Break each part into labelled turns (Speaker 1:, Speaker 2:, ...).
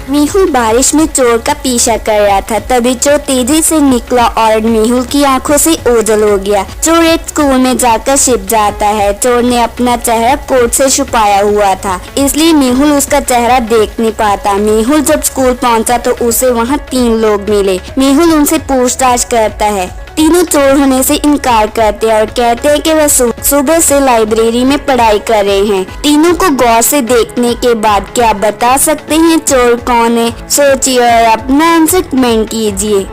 Speaker 1: मेहुल बारिश में चोर का पीछा कर रहा था, तभी चोर तेजी से निकला और मेहुल की आंखों से ओझल हो गया। चोर एक स्कूल में जाकर छिप जाता है। चोर ने अपना चेहरा कोट से छुपाया हुआ था, इसलिए मेहुल उसका चेहरा देख नहीं पाता। मेहुल जब स्कूल पहुंचा तो उसे वहां 3 लोग मिले। मेहुल उनसे पूछताछ करता है। तीनों चोर होने से इनकार करते हैं और कहते हैं कि वह सुबह से लाइब्रेरी में पढ़ाई कर रहे हैं। तीनों को गौर से देखने के बाद क्या आप बता सकते हैं चोर कौन है? सोचिए और अपना आंसर कमेंट कीजिए।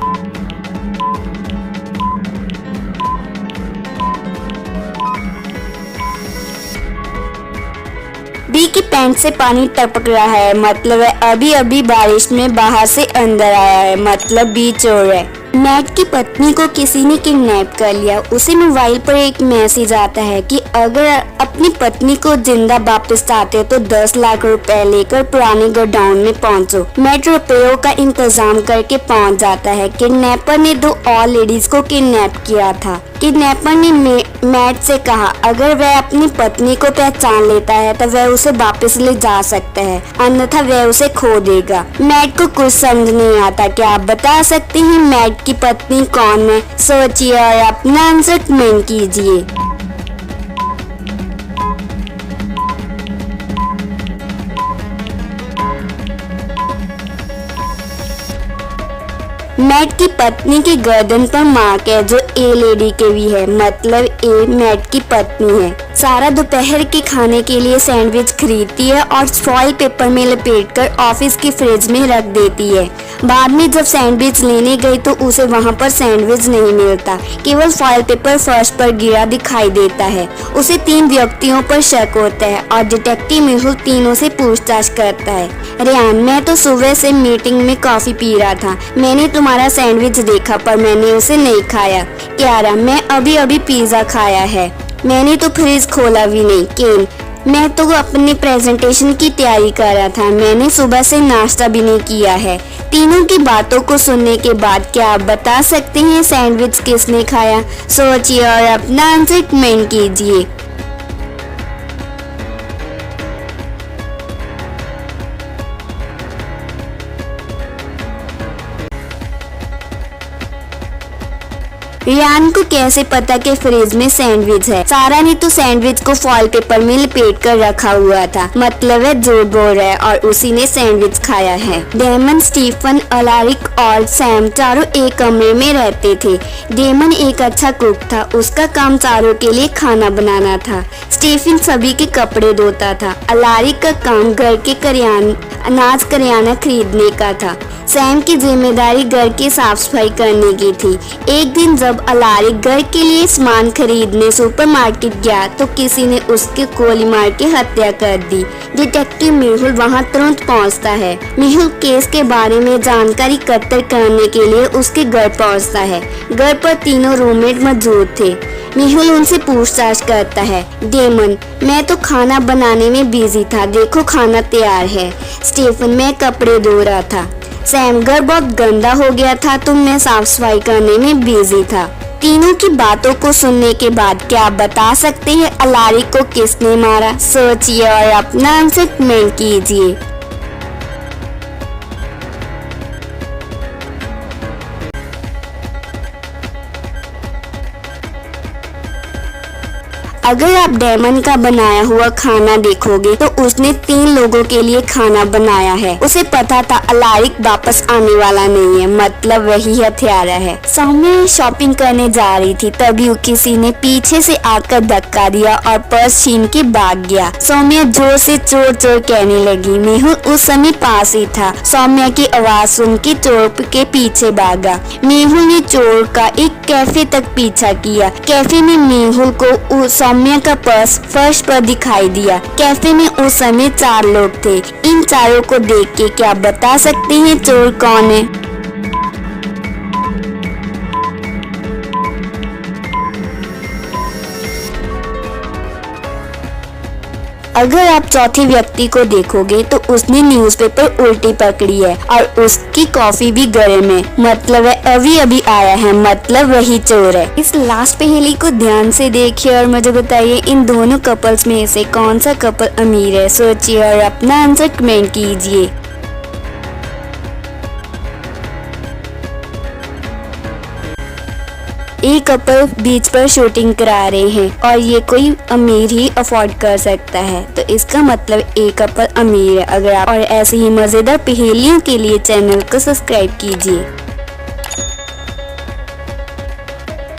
Speaker 1: बी की पैंट से पानी टपक रहा है, मतलब वह अभी अभी बारिश में बाहर से अंदर आया है, मतलब बी चोर है। मैट की पत्नी को किसी ने किडनैप कर लिया। उसे मोबाइल पर एक मैसेज आता है कि अगर अपनी पत्नी को जिंदा वापस चाहते हो तो 10 लाख रुपए लेकर पुराने गोडाउन में पहुंचो। मैट रुपयों का इंतजाम करके पहुंच जाता है। किडनैपर ने 2 और लेडीज को किडनैप किया था। किडनैपर ने मैट से कहा अगर वह अपनी पत्नी को पहचान लेता है तो वह उसे वापस ले जा सकता है, अन्यथा वह उसे खो देगा। मैट को कुछ समझ नहीं आता। क्या आप बता सकते हैं मैट की पत्नी कौन है? सोचिए और अपना आंसर कमेंट कीजिए। मैट की पत्नी की गर्दन पर मार्क है जो ए लेडी के भी है, मतलब ए मैट की पत्नी है। सारा दोपहर के खाने के लिए सैंडविच खरीदती है और फॉइल पेपर में लपेटकर ऑफिस की फ्रिज में रख देती है। बाद में जब सैंडविच लेने गई तो उसे वहां पर सैंडविच नहीं मिलता, केवल फॉइल पेपर फर्श पर गिरा दिखाई देता है। उसे 3 व्यक्तियों पर शक होता है और डिटेक्टिव मेहुल तीनों से पूछताछ करता है। रेहान, मैं तो सुबह से मीटिंग में कॉफी पी रहा था। मैंने तुम्हारा सैंडविच देखा पर मैंने उसे नहीं खाया। क्यारा, मैं अभी अभी पिज्जा खाया है, मैंने तो फ्रिज खोला भी नहीं। केन, मैं तो अपने प्रेजेंटेशन की तैयारी कर रहा था, मैंने सुबह से नाश्ता भी नहीं किया है। तीनों की बातों को सुनने के बाद क्या आप बता सकते हैं सैंडविच किसने खाया? सोचिए और अपना आंसर कमेंट कीजिए। रियान को कैसे पता कि फ्रिज में सैंडविच है? सारा ने तो सैंडविच को फॉइल पेपर में लपेट कर रखा हुआ था, मतलब है झूठ बोल रहा है और उसी ने सैंडविच खाया है। डेमन, स्टीफन, अलारिक और सैम चारों एक कमरे में रहते थे। डेमन एक अच्छा कुक था, उसका काम चारों के लिए खाना बनाना था। स्टीफन सभी के कपड़े धोता था। अलारिक का काम घर के अनाज करियाना खरीदने का था। सैम की जिम्मेदारी घर की साफ सफाई करने की थी। एक दिन जब अलारिक घर के लिए सामान खरीदने सुपरमार्केट गया तो किसी ने उसके गोली मार के हत्या कर दी। डिटेक्टिव मेहुल वहां तुरंत पहुंचता है। मेहुल केस के बारे में जानकारी एकत्र करने के लिए उसके घर पहुंचता है। घर पर तीनों रूममेट मौजूद थे। मेहुल उनसे पूछताछ करता है। डेमन, मैं तो खाना बनाने में बिजी था, देखो खाना तैयार है। स्टीफन, मैं कपड़े धो रहा था। सैम, घर बहुत गंदा हो गया था तो मैं साफ सफाई करने में बिजी था। तीनों की बातों को सुनने के बाद क्या आप बता सकते हैं अलारिक को किसने मारा? सोचिए और अपना आंसर कमेंट कीजिए। अगर आप डेमन का बनाया हुआ खाना देखोगे तो उसने 3 लोगों के लिए खाना बनाया है। उसे पता था अलारिक वापस आने वाला नहीं है, मतलब वही हथियारा है। सौम्या शॉपिंग करने जा रही थी, तभी किसी ने पीछे से आकर धक्का दिया और पर्स छीन के भाग गया। सौम्या जोर से चोर चोर कहने लगी। मेहुल उस समय पास ही था। सौम्या की आवाज सुन के चोर के पीछे भागा। मेहुल ने चोर का एक कैफे तक पीछा किया। कैफे में मेहुल को सौम्या का पर्स फर्श पर दिखाई दिया। कैफे में उस समय 4 लोग थे। इन चारों को देख के क्या बता सकते हैं चोर कौन है? अगर आप चौथे व्यक्ति को देखोगे तो उसने न्यूज़पेपर उल्टी पकड़ी है और उसकी कॉफी भी गर्म है, मतलब है अभी अभी आया है, मतलब वही चोर है। इस लास्ट पहेली को ध्यान से देखिए और मुझे बताइए इन दोनों कपल्स में से कौन सा कपल अमीर है। सोचिए और अपना आंसर कमेंट कीजिए। ये कपल बीच पर शूटिंग करा रहे हैं और ये कोई अमीर ही अफोर्ड कर सकता है, तो इसका मतलब ये कपल अमीर है। अगर आप और ऐसे ही मजेदार पहेलियों के लिए चैनल को सब्सक्राइब कीजिए।